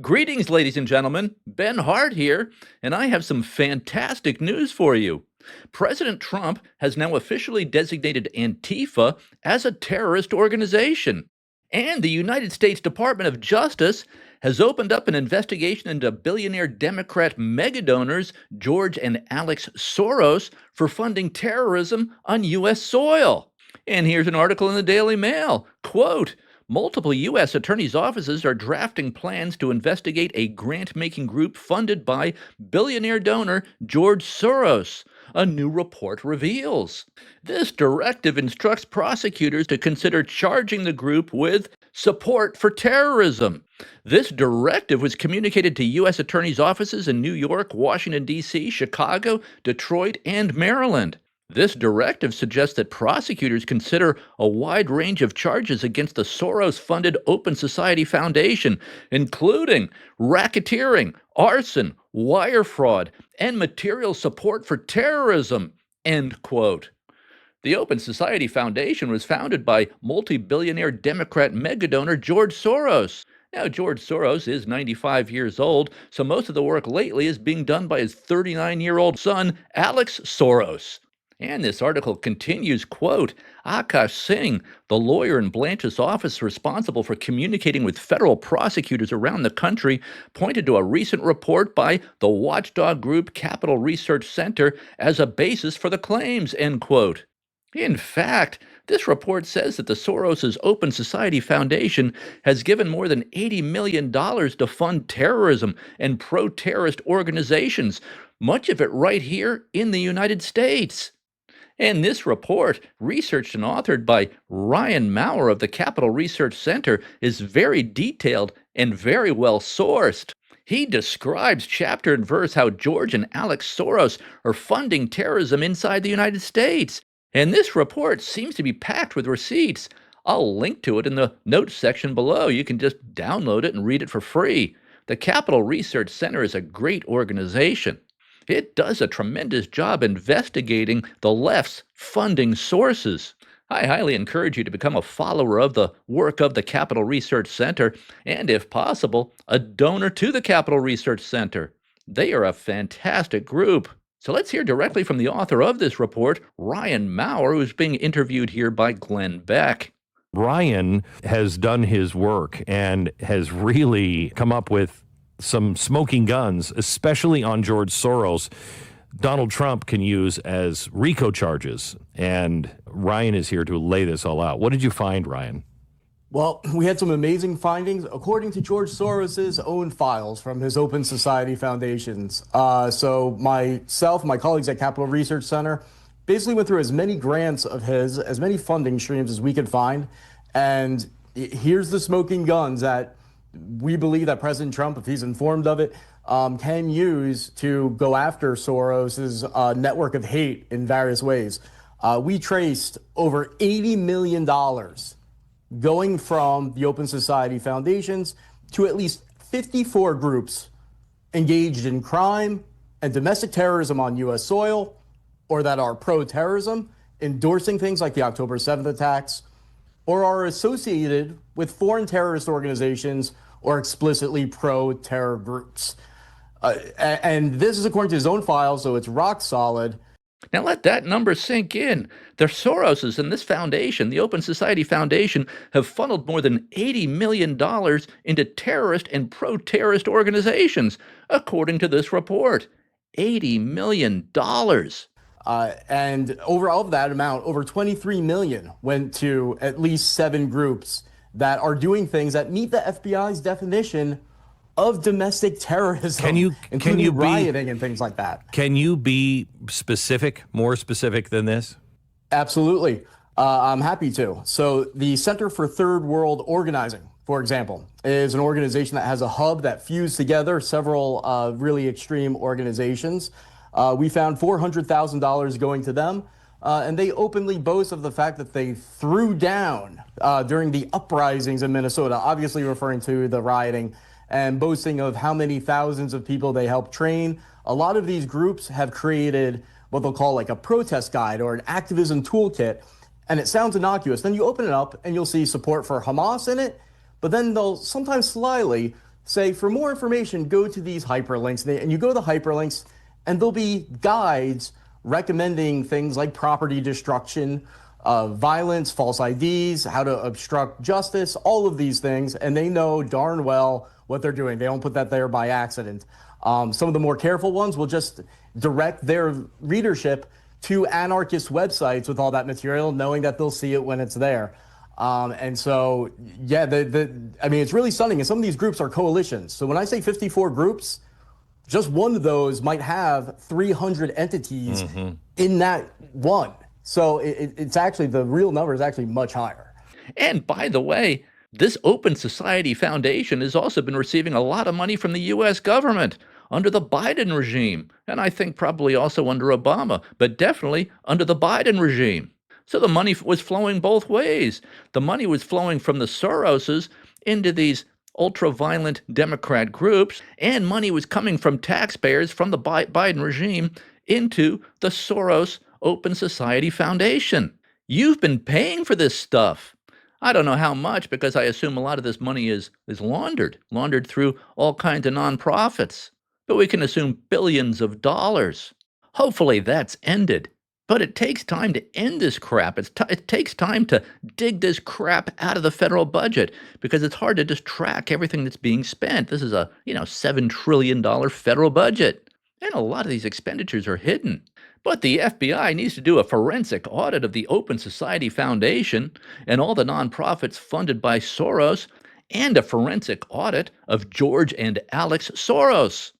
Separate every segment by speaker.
Speaker 1: Greetings, ladies and gentlemen. Ben Hart here, and I have some fantastic news for you. President Trump has now officially designated Antifa as a terrorist organization. And the United States Department of Justice has opened up an investigation into billionaire Democrat megadonors George and Alex Soros for funding terrorism on U.S. soil. And here's an article in the Daily Mail. Quote, multiple U.S. attorneys' offices are drafting plans to investigate a grant making group funded by billionaire donor George Soros, a new report reveals. This directive instructs prosecutors to consider charging the group with support for terrorism. This directive was communicated to U.S. attorneys' offices in New York, Washington, D.C., Chicago, Detroit, and Maryland. This directive suggests that prosecutors consider a wide range of charges against the Soros-funded Open Society Foundation, including racketeering, arson, wire fraud, and material support for terrorism, end quote. The Open Society Foundation was founded by multi-billionaire Democrat megadonor George Soros. Now, George Soros is 95 years old, so most of the work lately is being done by his 39-year-old son, Alex Soros. And this article continues, quote, Akash Singh, the lawyer in Blanche's office responsible for communicating with federal prosecutors around the country, pointed to a recent report by the watchdog group Capital Research Center as a basis for the claims, end quote. In fact, this report says that the Soros' Open Society Foundation has given more than $80 million to fund terrorism and pro-terrorist organizations, much of it right here in the United States. And this report, researched and authored by Ryan Maurer of the Capital Research Center, is very detailed and very well sourced. He describes chapter and verse how George and Alex Soros are funding terrorism inside the United States. And this report seems to be packed with receipts. I'll link to it in the notes section below. You can just download it and read it for free. The Capital Research Center is a great organization. It does a tremendous job investigating the left's funding sources. I highly encourage you to become a follower of the work of the Capital Research Center and, if possible, a donor to the Capital Research Center. They are a fantastic group. So let's hear directly from the author of this report, Ryan Maurer, who's being interviewed here by Glenn Beck.
Speaker 2: Ryan has done his work and has really come up with some smoking guns, especially on George Soros. Donald Trump can use as RICO charges, and Ryan is here to lay this all out. What did you find, Ryan?
Speaker 3: Well, we had some amazing findings according to George Soros's own files from his Open Society Foundations. So myself, my colleagues at Capital Research Center basically went through as many grants of his, as many funding streams as we could find. And here's the smoking guns that we believe that President Trump, if he's informed of it, can use to go after Soros's network of hate in various ways. We traced over $80 million going from the Open Society Foundations to at least 54 groups engaged in crime and domestic terrorism on U.S. soil, or that are pro-terrorism, endorsing things like the October 7th attacks, or are associated with foreign terrorist organizations or explicitly pro-terror groups. And this is according to his own files, so it's rock solid.
Speaker 1: Now let that number sink in. The Soroses and this foundation, the Open Society Foundation, have funneled more than $80 million into terrorist and pro-terrorist organizations, according to this report. $80 million.
Speaker 3: And over all of that amount, over 23 million went to at least 7 groups that are doing things that meet the FBI's definition of domestic terrorism, including rioting and things like that.
Speaker 2: Can you be specific, more specific than this?
Speaker 3: Absolutely. I'm happy to. So the Center for Third World Organizing, for example, is an organization that has a hub that fused together several really extreme organizations. We found $400,000 going to them. And they openly boast of the fact that they threw down during the uprisings in Minnesota, obviously referring to the rioting, and boasting of how many thousands of people they helped train. A lot of these groups have created what they'll call like a protest guide or an activism toolkit, and it sounds innocuous. Then you open it up and you'll see support for Hamas in it, but then they'll sometimes slyly say, for more information, go to these hyperlinks. And you go to the hyperlinks, and there'll be guides recommending things like property destruction, violence, false IDs, how to obstruct justice, all of these things. And they know darn well what they're doing. They don't put that there by accident. Some of the more careful ones will just direct their readership to anarchist websites with all that material, knowing that they'll see it when it's there. And so, yeah, I mean, it's really stunning. And some of these groups are coalitions. So when I say 54 groups, just one of those might have 300 entities in that one. So it's actually, the real number is actually much higher.
Speaker 1: And by the way, this Open Society Foundation has also been receiving a lot of money from the U.S. government under the Biden regime, and I think probably also under Obama, but definitely under the Biden regime. So the money was flowing both ways. The money was flowing from the Soroses into these ultra-violent Democrat groups, and money was coming from taxpayers from the Biden regime into the Soros Open Society Foundation. You've been paying for this stuff. I don't know how much, because I assume a lot of this money is laundered through all kinds of nonprofits. But we can assume billions of dollars. Hopefully that's ended. But it takes time to end this crap. It takes time to dig this crap out of the federal budget, because it's hard to just track everything that's being spent. This is a, $7 trillion federal budget. And a lot of these expenditures are hidden. But the FBI needs to do a forensic audit of the Open Society Foundation and all the nonprofits funded by Soros, and a forensic audit of George and Alex Soros.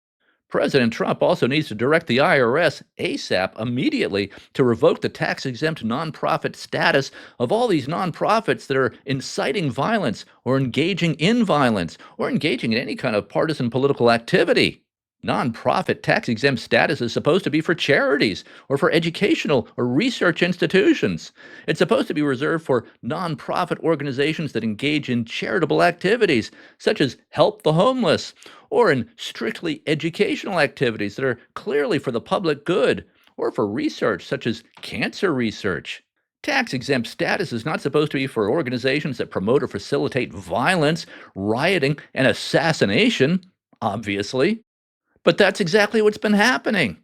Speaker 1: President Trump also needs to direct the IRS ASAP immediately to revoke the tax-exempt nonprofit status of all these nonprofits that are inciting violence or engaging in violence or engaging in any kind of partisan political activity. Nonprofit tax-exempt status is supposed to be for charities or for educational or research institutions. It's supposed to be reserved for nonprofit organizations that engage in charitable activities, such as help the homeless, or in strictly educational activities that are clearly for the public good, or for research such as cancer research. Tax-exempt status is not supposed to be for organizations that promote or facilitate violence, rioting, and assassination, obviously. But that's exactly what's been happening.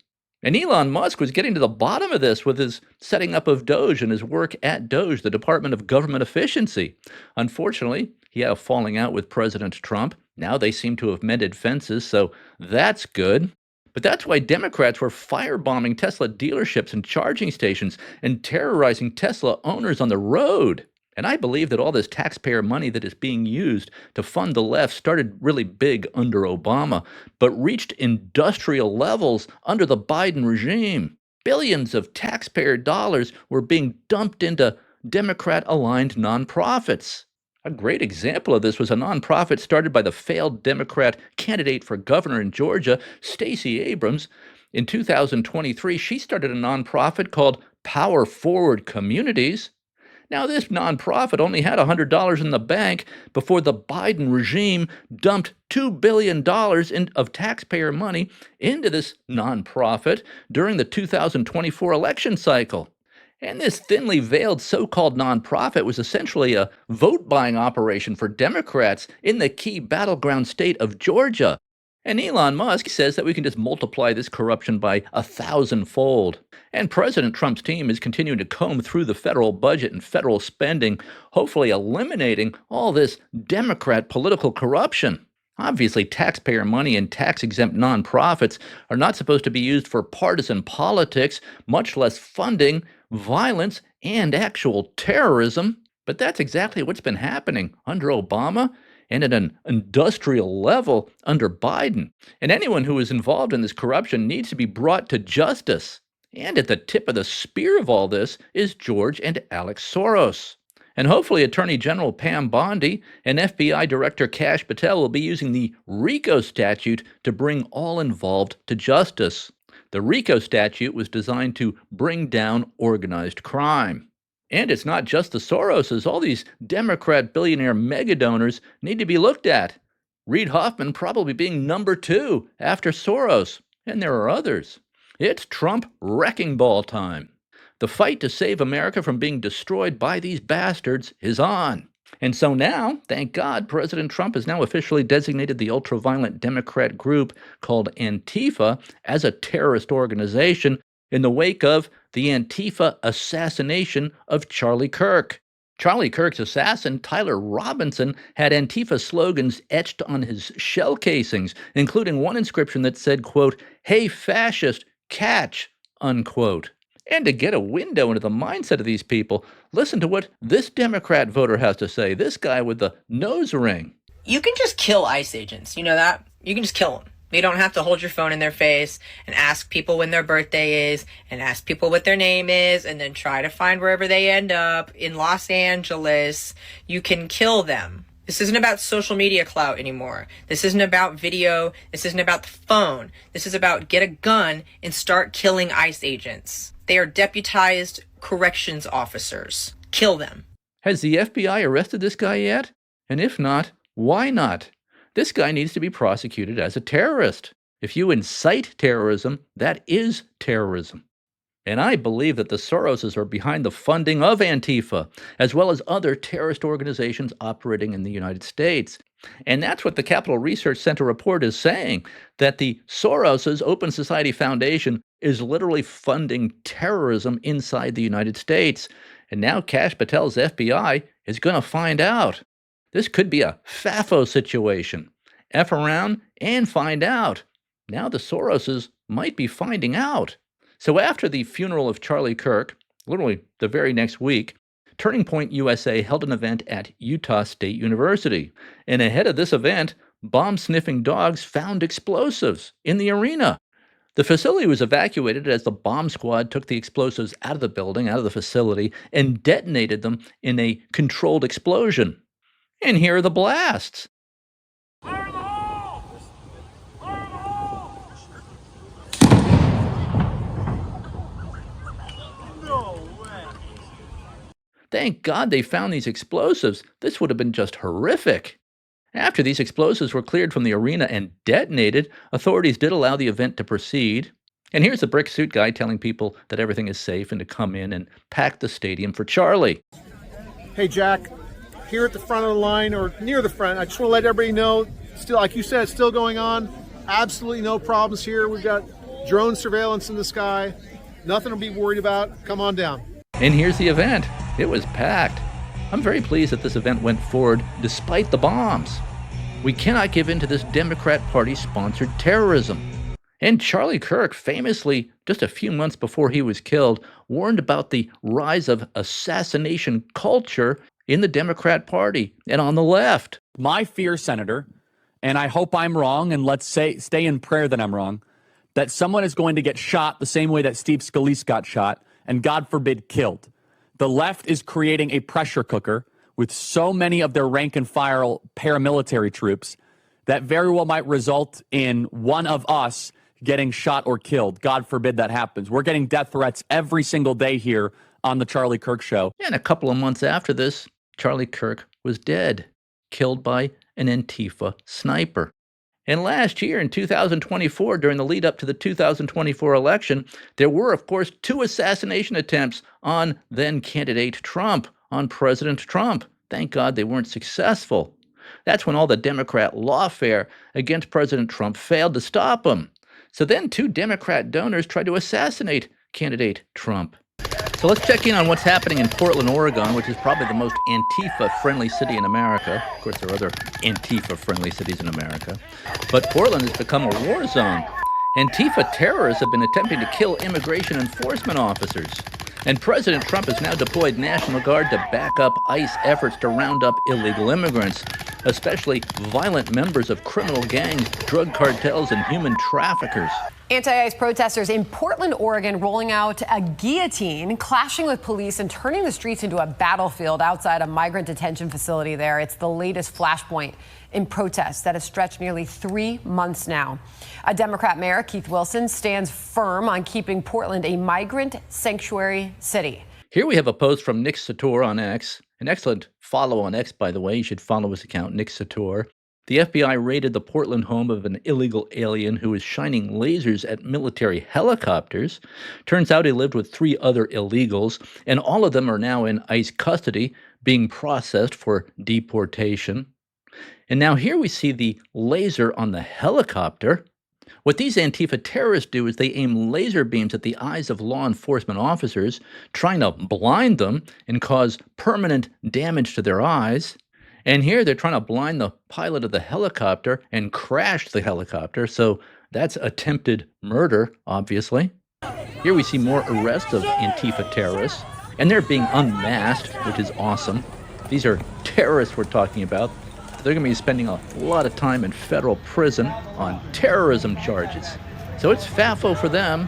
Speaker 1: And Elon Musk was getting to the bottom of this with his setting up of Doge and his work at Doge, the Department of Government Efficiency. Unfortunately, he had a falling out with President Trump. Now they seem to have mended fences, so that's good. But that's why Democrats were firebombing Tesla dealerships and charging stations and terrorizing Tesla owners on the road. And I believe that all this taxpayer money that is being used to fund the left started really big under Obama, but reached industrial levels under the Biden regime. Billions of taxpayer dollars were being dumped into Democrat-aligned nonprofits. A great example of this was a nonprofit started by the failed Democrat candidate for governor in Georgia, Stacey Abrams. In 2023, she started a nonprofit called Power Forward Communities. Now, this nonprofit only had $100 in the bank before the Biden regime dumped $2 billion of taxpayer money into this nonprofit during the 2024 election cycle. And this thinly veiled so-called nonprofit was essentially a vote-buying operation for Democrats in the key battleground state of Georgia. And Elon Musk says that we can just multiply this corruption by 1,000-fold. And President Trump's team is continuing to comb through the federal budget and federal spending, hopefully eliminating all this Democrat political corruption. Obviously, taxpayer money and tax-exempt nonprofits are not supposed to be used for partisan politics, much less funding violence and actual terrorism. But that's exactly what's been happening under Obama and at an industrial level under Biden. And anyone who is involved in this corruption needs to be brought to justice. And at the tip of the spear of all this is George and Alex Soros. And hopefully Attorney General Pam Bondi and FBI Director Kash Patel will be using the RICO statute to bring all involved to justice. The RICO statute was designed to bring down organized crime. And it's not just the Soroses. All these Democrat billionaire mega donors need to be looked at. Reid Hoffman probably being number 2 after Soros. And there are others. It's Trump wrecking ball time. The fight to save America from being destroyed by these bastards is on. And so now, thank God, President Trump has now officially designated the ultra-violent Democrat group called Antifa as a terrorist organization in the wake of the Antifa assassination of Charlie Kirk. Charlie Kirk's assassin, Tyler Robinson, had Antifa slogans etched on his shell casings, including one inscription that said, quote, "Hey, fascist, catch," unquote. And to get a window into the mindset of these people, listen to what this Democrat voter has to say. This guy with the nose ring.
Speaker 4: You can just kill ICE agents. You know that? You can just kill them. You don't have to hold your phone in their face and ask people when their birthday is and ask people what their name is and then try to find wherever they end up in Los Angeles. You can kill them. This isn't about social media clout anymore. This isn't about video. This isn't about the phone. This is about get a gun and start killing ICE agents. They are deputized corrections officers. Kill them.
Speaker 1: Has the FBI arrested this guy yet? And if not, why not? This guy needs to be prosecuted as a terrorist. If you incite terrorism, that is terrorism. And I believe that the Soroses are behind the funding of Antifa, as well as other terrorist organizations operating in the United States. And that's what the Capital Research Center report is saying, that the Soroses Open Society Foundation is literally funding terrorism inside the United States. And now Kash Patel's FBI is going to find out. This could be a FAFO situation. F around and find out. Now the Soroses might be finding out. So after the funeral of Charlie Kirk, literally the very next week, Turning Point USA held an event at Utah State University. And ahead of this event, bomb-sniffing dogs found explosives in the arena. The facility was evacuated as the bomb squad took the explosives out of the building, out of the facility, and detonated them in a controlled explosion. And here are the blasts.
Speaker 5: Fire in the hole! Fire in the hole! No way!
Speaker 1: Thank God they found these explosives. This would have been just horrific. After these explosives were cleared from the arena and detonated, authorities did allow the event to proceed. And here's the brick suit guy telling people that everything is safe and to come in and pack the stadium for Charlie.
Speaker 6: Hey, Jack. Here at the front of the line or near the front, I just want to let everybody know, still, like you said, it's still going on. Absolutely no problems here. We've got drone surveillance in the sky. Nothing to be worried about. Come on down.
Speaker 1: And here's the event. It was packed. I'm very pleased that this event went forward despite the bombs. We cannot give in to this Democrat Party-sponsored terrorism. And Charlie Kirk, famously, just a few months before he was killed, warned about the rise of assassination culture in the Democrat Party and on the left.
Speaker 7: My fear, Senator, and I hope I'm wrong, and let's say stay in prayer that I'm wrong, that someone is going to get shot the same way that Steve Scalise got shot, and God forbid, killed. The left is creating a pressure cooker with so many of their rank and file paramilitary troops that very well might result in one of us getting shot or killed. God forbid that happens. We're getting death threats every single day here on the Charlie Kirk Show.
Speaker 1: And a couple of months after this, Charlie Kirk was dead, killed by an Antifa sniper. And last year, in 2024, during the lead up to the 2024 election, there were, of course, 2 assassination attempts on then-candidate Trump, on President Trump. Thank God they weren't successful. That's when all the Democrat lawfare against President Trump failed to stop him. So then 2 Democrat donors tried to assassinate candidate Trump. So let's check in on what's happening in Portland, Oregon, which is probably the most Antifa-friendly city in America. Of course, there are other Antifa-friendly cities in America. But Portland has become a war zone. Antifa terrorists have been attempting to kill immigration enforcement officers. And President Trump has now deployed National Guard to back up ICE efforts to round up illegal immigrants, especially violent members of criminal gangs, drug cartels, and human traffickers.
Speaker 8: Anti-ICE protesters in Portland, Oregon, rolling out a guillotine, clashing with police and turning the streets into a battlefield outside a migrant detention facility there. It's the latest flashpoint in protests that has stretched nearly 3 months now. A Democrat mayor, Keith Wilson, stands firm on keeping Portland a migrant sanctuary city.
Speaker 1: Here we have a post from Nick Sator on X. An excellent follow on X, by the way. You should follow his account, Nick Sator. The FBI raided the Portland home of an illegal alien who was shining lasers at military helicopters. Turns out he lived with 3 other illegals, and all of them are now in ICE custody being processed for deportation. And now here we see the laser on the helicopter. What these Antifa terrorists do is they aim laser beams at the eyes of law enforcement officers, trying to blind them and cause permanent damage to their eyes. And here they're trying to blind the pilot of the helicopter and crash the helicopter. So that's attempted murder, obviously. Here we see more arrests of Antifa terrorists, and they're being unmasked, which is awesome. These are terrorists we're talking about. They're going to be spending a lot of time in federal prison on terrorism charges. So it's FAFO for them.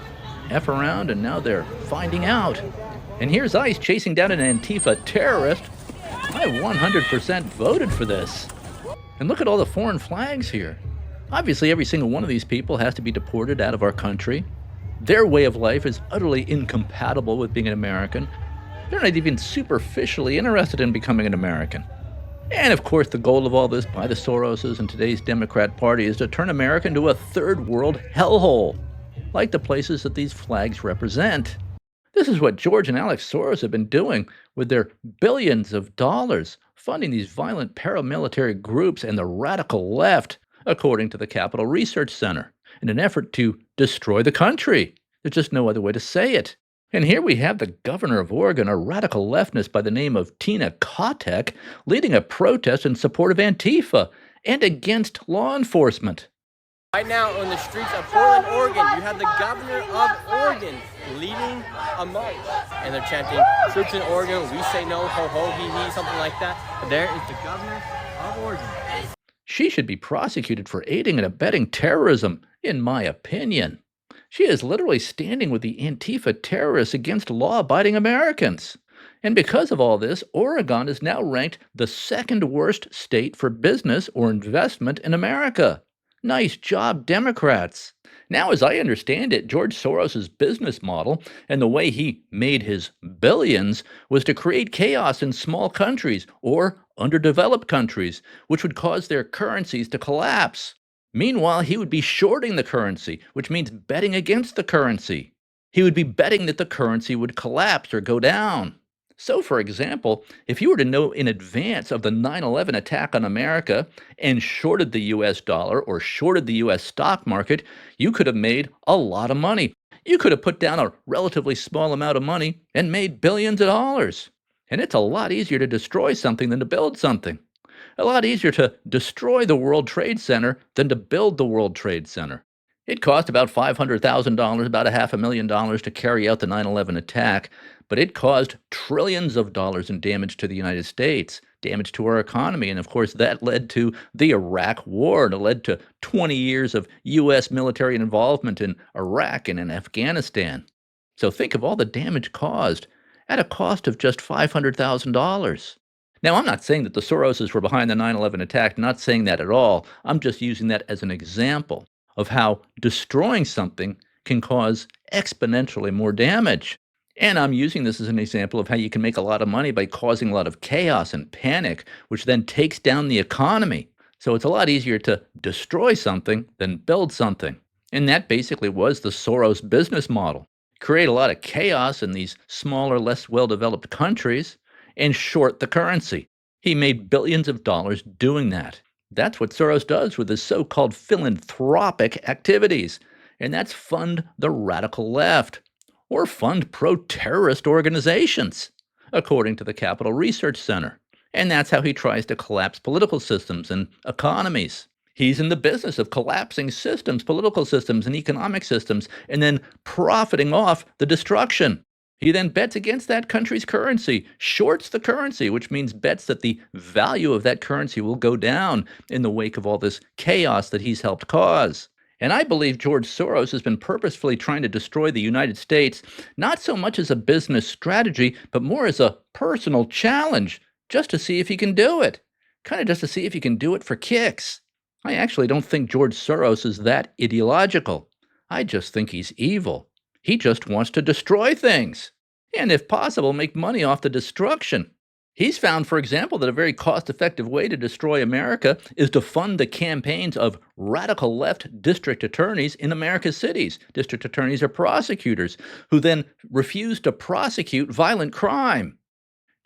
Speaker 1: F around, and now they're finding out. And here's ICE chasing down an Antifa terrorist. I 100% voted for this. And look at all the foreign flags here. Obviously, every single one of these people has to be deported out of our country. Their way of life is utterly incompatible with being an American. They're not even superficially interested in becoming an American. And of course, the goal of all this by the Soroses and today's Democrat Party is to turn America into a third world hellhole, like the places that these flags represent. This is what George and Alex Soros have been doing with their billions of dollars funding these violent paramilitary groups and the radical left, according to the Capital Research Center, in an effort to destroy the country. There's just no other way to say it. And here we have the governor of Oregon, a radical leftist by the name of Tina Kotek, leading a protest in support of Antifa and against law enforcement.
Speaker 9: Right now on the streets of Portland, Oregon, you have the governor of Oregon leading a march. And they're chanting, troops in Oregon, we say no, ho ho, he he, something like that. But there is the governor of Oregon.
Speaker 1: She should be prosecuted for aiding and abetting terrorism, in my opinion. She is literally standing with the Antifa terrorists against law-abiding Americans. And because of all this, Oregon is now ranked the second worst state for business or investment in America. Nice job, Democrats. Now, as I understand it, George Soros' business model and the way he made his billions was to create chaos in small countries or underdeveloped countries, which would cause their currencies to collapse. Meanwhile, he would be shorting the currency, which means betting against the currency. He would be betting that the currency would collapse or go down. So, for example, if you were to know in advance of the 9/11 attack on America and shorted the US dollar or shorted the US stock market, you could have made a lot of money. You could have put down a relatively small amount of money and made billions of dollars. And it's a lot easier to destroy something than to build something. A lot easier to destroy the World Trade Center than to build the World Trade Center. It cost about $500,000, about $500,000 to carry out the 9/11 attack, but it caused trillions of dollars in damage to the United States, damage to our economy, and of course that led to the Iraq War, and it led to 20 years of U.S. military involvement in Iraq and in Afghanistan. So think of all the damage caused at a cost of just $500,000. Now, I'm not saying that the Soroses were behind the 9/11 attack, not saying that at all. I'm just using that as an example of how destroying something can cause exponentially more damage. And I'm using this as an example of how you can make a lot of money by causing a lot of chaos and panic, which then takes down the economy. So it's a lot easier to destroy something than build something. And that basically was the Soros business model. Create a lot of chaos in these smaller, less well-developed countries and short the currency. He made billions of dollars doing that. That's what Soros does with his so-called philanthropic activities. And that's fund the radical left or fund pro-terrorist organizations, according to the Capital Research Center. And that's how he tries to collapse political systems and economies. He's in the business of collapsing systems, political systems and economic systems, and then profiting off the destruction. He then bets against that country's currency, shorts the currency, which means bets that the value of that currency will go down in the wake of all this chaos that he's helped cause. And I believe George Soros has been purposefully trying to destroy the United States, not so much as a business strategy, but more as a personal challenge, just to see if he can do it. Kind of just to see if he can do it for kicks. I actually don't think George Soros is that ideological. I just think he's evil. He just wants to destroy things, and if possible, make money off the destruction. He's found, for example, that a very cost-effective way to destroy America is to fund the campaigns of radical left district attorneys in America's cities. District attorneys are prosecutors who then refuse to prosecute violent crime.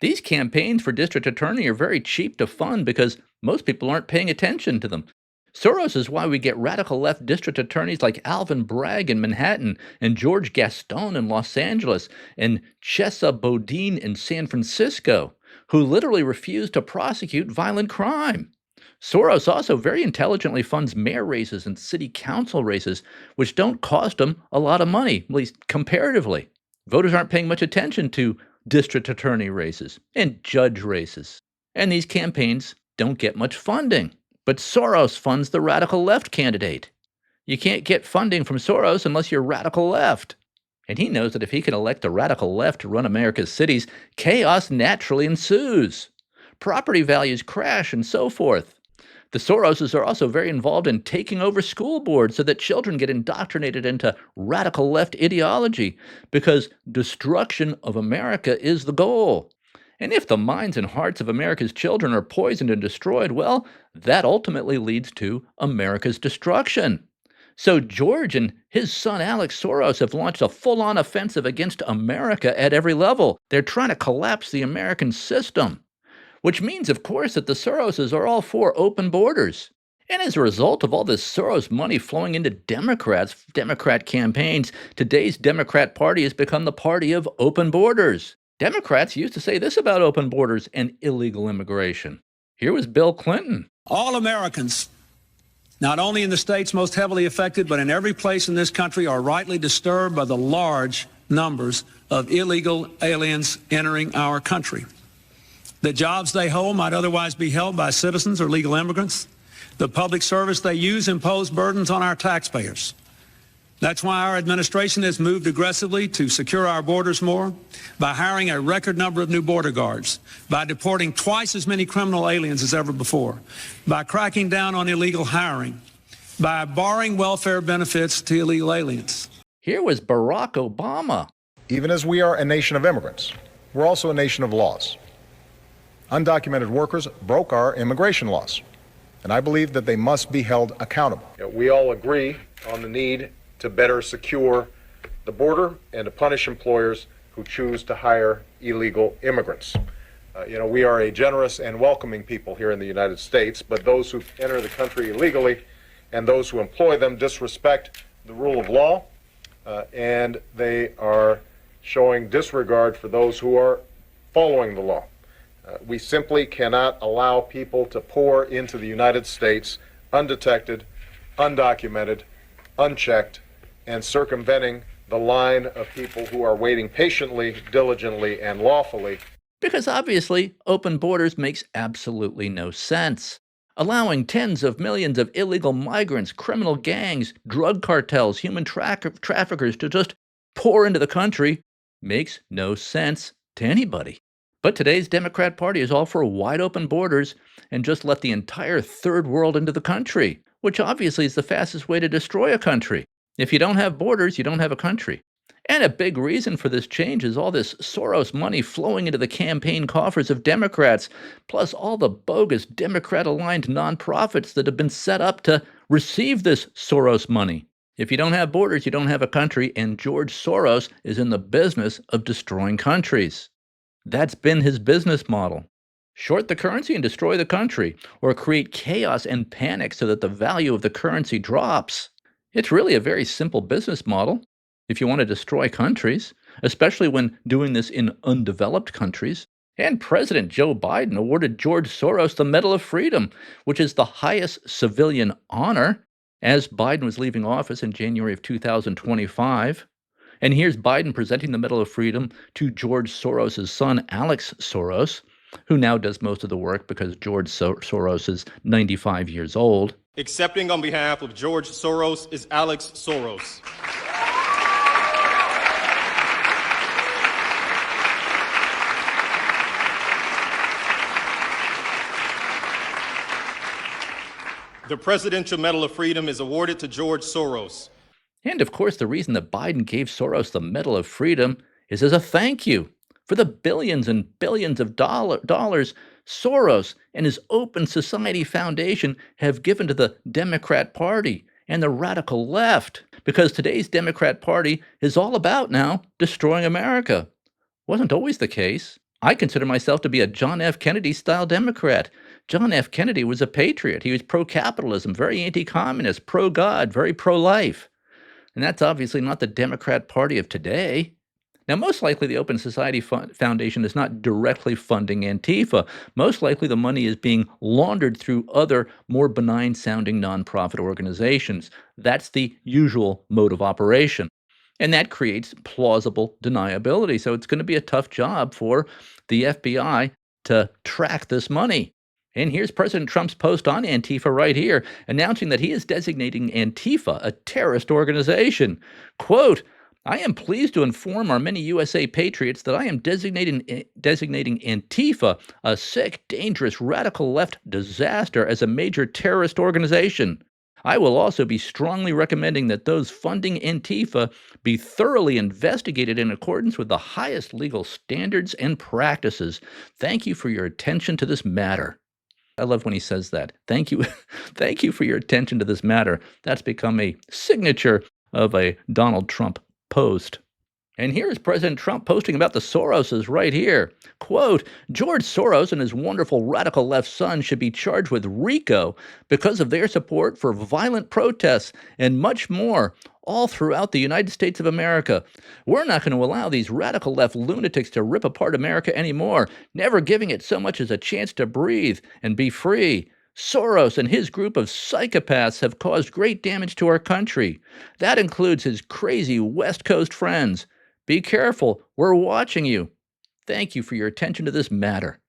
Speaker 1: These campaigns for district attorney are very cheap to fund because most people aren't paying attention to them. Soros is why we get radical left district attorneys like Alvin Bragg in Manhattan and George Gaston in Los Angeles and Chesa Bodine in San Francisco, who literally refuse to prosecute violent crime. Soros also very intelligently funds mayor races and city council races, which don't cost him a lot of money, at least comparatively. Voters aren't paying much attention to district attorney races and judge races. And these campaigns don't get much funding. But Soros funds the radical left candidate. You can't get funding from Soros unless you're radical left. And he knows that if he can elect a radical left to run America's cities, chaos naturally ensues. Property values crash and so forth. The Soroses are also very involved in taking over school boards so that children get indoctrinated into radical left ideology because destruction of America is the goal. And if the minds and hearts of America's children are poisoned and destroyed, well, that ultimately leads to America's destruction. So George and his son Alex Soros have launched a full-on offensive against America at every level. They're trying to collapse the American system. Which means, of course, that the Soroses are all for open borders. And as a result of all this Soros money flowing into Democrat campaigns, today's Democrat Party has become the party of open borders. Democrats used to say this about open borders and illegal immigration. Here was Bill Clinton.
Speaker 10: All Americans, not only in the states most heavily affected, but in every place in this country, are rightly disturbed by the large numbers of illegal aliens entering our country. The jobs they hold might otherwise be held by citizens or legal immigrants. The public service they use impose burdens on our taxpayers. That's why our administration has moved aggressively to secure our borders more, by hiring a record number of new border guards, by deporting twice as many criminal aliens as ever before, by cracking down on illegal hiring, by barring welfare benefits to illegal aliens.
Speaker 1: Here was Barack Obama.
Speaker 11: Even as we are a nation of immigrants, we're also a nation of laws. Undocumented workers broke our immigration laws, and I believe that they must be held accountable. We all agree on the need to better secure the border and to punish employers who choose to hire illegal immigrants. We are a generous and welcoming people here in the United States, but those who enter the country illegally and those who employ them disrespect the rule of law, and they are showing disregard for those who are following the law. We simply cannot allow people to pour into the United States undetected, undocumented, unchecked, and circumventing the line of people who are waiting patiently, diligently, and lawfully.
Speaker 1: Because obviously, open borders makes absolutely no sense. Allowing tens of millions of illegal migrants, criminal gangs, drug cartels, human traffickers to just pour into the country makes no sense to anybody. But today's Democrat Party is all for wide open borders and just let the entire third world into the country, which obviously is the fastest way to destroy a country. If you don't have borders, you don't have a country. And a big reason for this change is all this Soros money flowing into the campaign coffers of Democrats, plus all the bogus Democrat-aligned nonprofits that have been set up to receive this Soros money. If you don't have borders, you don't have a country, and George Soros is in the business of destroying countries. That's been his business model. Short the currency and destroy the country, or create chaos and panic so that the value of the currency drops. It's really a very simple business model if you want to destroy countries, especially when doing this in undeveloped countries. And President Joe Biden awarded George Soros the Medal of Freedom, which is the highest civilian honor, as Biden was leaving office in January of 2025. And here's Biden presenting the Medal of Freedom to George Soros' son, Alex Soros, who now does most of the work because George Soros is 95 years old.
Speaker 12: Accepting on behalf of George Soros is Alex Soros. The Presidential Medal of Freedom is awarded to George Soros.
Speaker 1: And of course, the reason that Biden gave Soros the Medal of Freedom is as a thank you for the billions and billions of dollars Soros and his Open Society Foundation have given to the Democrat Party and the radical left, because today's Democrat Party is all about now destroying America. Wasn't always the case. I consider myself to be a John F. Kennedy-style Democrat. John F. Kennedy was a patriot. He was pro-capitalism, very anti-communist, pro-God, very pro-life. And that's obviously not the Democrat Party of today. Now, most likely the Open Society Foundation is not directly funding Antifa. Most likely the money is being laundered through other, more benign-sounding nonprofit organizations. That's the usual mode of operation. And that creates plausible deniability. So it's going to be a tough job for the FBI to track this money. And here's President Trump's post on Antifa right here, announcing that he is designating Antifa a terrorist organization. Quote, I am pleased to inform our many USA patriots that I am designating Antifa, a sick, dangerous, radical left disaster, as a major terrorist organization. I will also be strongly recommending that those funding Antifa be thoroughly investigated in accordance with the highest legal standards and practices. Thank you for your attention to this matter. I love when he says that. Thank you. Thank you for your attention to this matter. That's become a signature of a Donald Trump post. And here's President Trump posting about the Soroses right here. Quote, George Soros and his wonderful radical left son should be charged with RICO because of their support for violent protests and much more all throughout the United States of America. We're not going to allow these radical left lunatics to rip apart America anymore, never giving it so much as a chance to breathe and be free. Soros and his group of psychopaths have caused great damage to our country. That includes his crazy West Coast friends. Be careful. We're watching you. Thank you for your attention to this matter.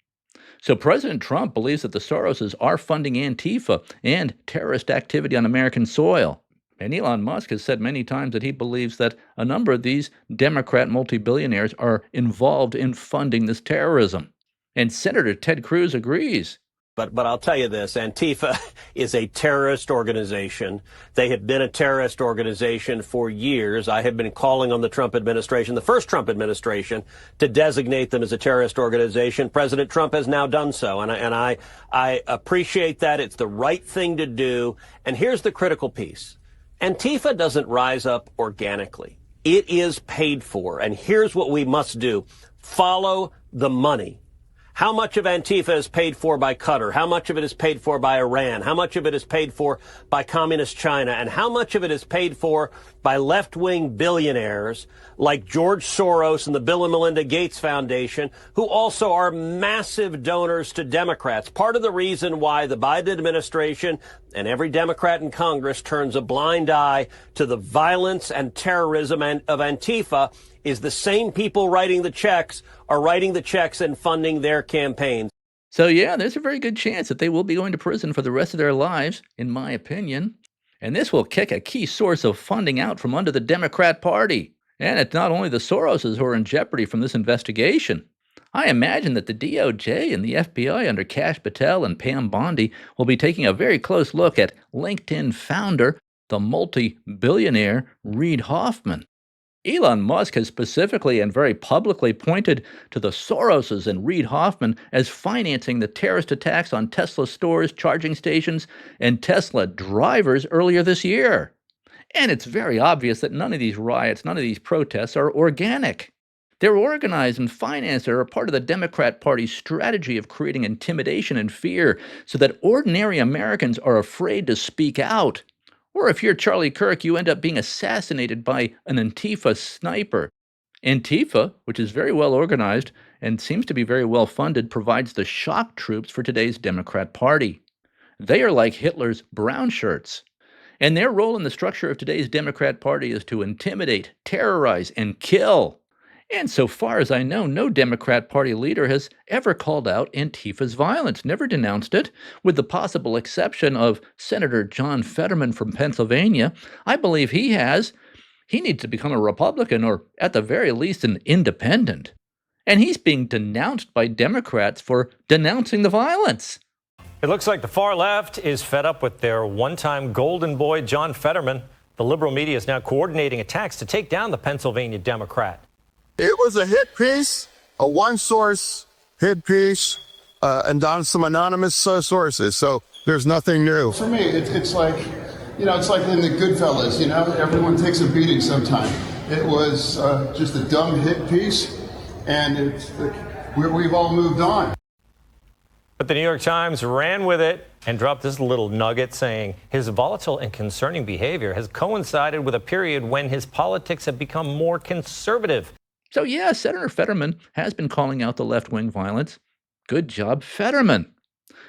Speaker 1: So President Trump believes that the Soroses are funding Antifa and terrorist activity on American soil. And Elon Musk has said many times that he believes that a number of these Democrat multi-billionaires are involved in funding this terrorism. And Senator Ted Cruz agrees.
Speaker 13: But I'll tell you this, Antifa is a terrorist organization. They have been a terrorist organization for years. I have been calling on the Trump administration, the first Trump administration, to designate them as a terrorist organization. President Trump has now done so, and I appreciate that. It's the right thing to do. And here's the critical piece. Antifa doesn't rise up organically. It is paid for. And here's what we must do. Follow the money. How much of Antifa is paid for by Qatar? How much of it is paid for by Iran? How much of it is paid for by communist China? And how much of it is paid for by left-wing billionaires like George Soros and the Bill and Melinda Gates Foundation, who also are massive donors to Democrats? Part of the reason why the Biden administration and every Democrat in Congress turns a blind eye to the violence and terrorism of Antifa is the same people writing the checks are writing the checks and funding their campaigns.
Speaker 1: So yeah, there's a very good chance that they will be going to prison for the rest of their lives, in my opinion. And this will kick a key source of funding out from under the Democrat Party. And it's not only the Soroses who are in jeopardy from this investigation. I imagine that the DOJ and the FBI under Kash Patel and Pam Bondi will be taking a very close look at LinkedIn founder, the multi-billionaire Reid Hoffman. Elon Musk has specifically and very publicly pointed to the Soroses and Reid Hoffman as financing the terrorist attacks on Tesla stores, charging stations, and Tesla drivers earlier this year. And it's very obvious that none of these riots, none of these protests are organic. They're organized and financed. They're a part of the Democrat Party's strategy of creating intimidation and fear so that ordinary Americans are afraid to speak out. Or if you're Charlie Kirk, you end up being assassinated by an Antifa sniper. Antifa, which is very well organized and seems to be very well funded, provides the shock troops for today's Democrat Party. They are like Hitler's brown shirts. And their role in the structure of today's Democrat Party is to intimidate, terrorize, and kill. And so far as I know, no Democrat Party leader has ever called out Antifa's violence, never denounced it, with the possible exception of Senator John Fetterman from Pennsylvania. I believe he has. He needs to become a Republican or, at the very least, an independent. And he's being denounced by Democrats for denouncing the violence.
Speaker 14: It looks like the far left is fed up with their one-time golden boy, John Fetterman. The liberal media is now coordinating attacks to take down the Pennsylvania Democrat.
Speaker 15: It was a hit piece, a one-source hit piece, and on some anonymous sources. So there's nothing new.
Speaker 16: For me, it's like, it's like in the Goodfellas, everyone takes a beating sometime. It was just a dumb hit piece, and We've all moved on.
Speaker 14: But the New York Times ran with it and dropped this little nugget saying his volatile and concerning behavior has coincided with a period when his politics have become more conservative.
Speaker 1: So yeah, Senator Fetterman has been calling out the left-wing violence. Good job, Fetterman.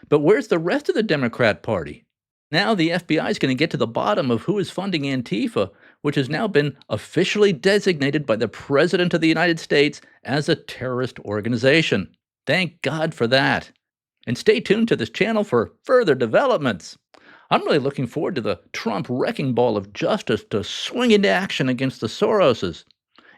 Speaker 1: But where's the rest of the Democrat Party? Now the FBI is going to get to the bottom of who is funding Antifa, which has now been officially designated by the President of the United States as a terrorist organization. Thank God for that. And stay tuned to this channel for further developments. I'm really looking forward to the Trump wrecking ball of justice to swing into action against the Soroses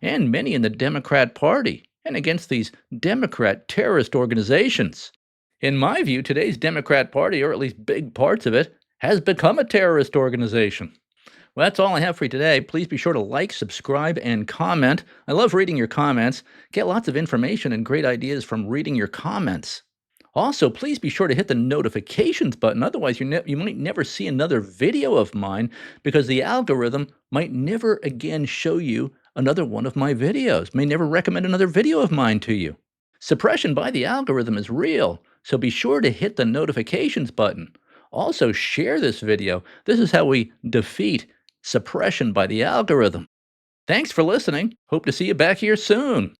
Speaker 1: and many in the Democrat Party and against these Democrat terrorist organizations. In my view, today's Democrat Party, or at least big parts of it, has become a terrorist organization. Well, that's all I have for you today. Please be sure to like, subscribe, and comment. I love reading your comments. Get lots of information and great ideas from reading your comments. Also, please be sure to hit the notifications button. Otherwise, you might never see another video of mine because the algorithm might never again show you another one of my videos, may never recommend another video of mine to you. Suppression by the algorithm is real, so be sure to hit the notifications button. Also, share this video. This is how we defeat suppression by the algorithm. Thanks for listening. Hope to see you back here soon.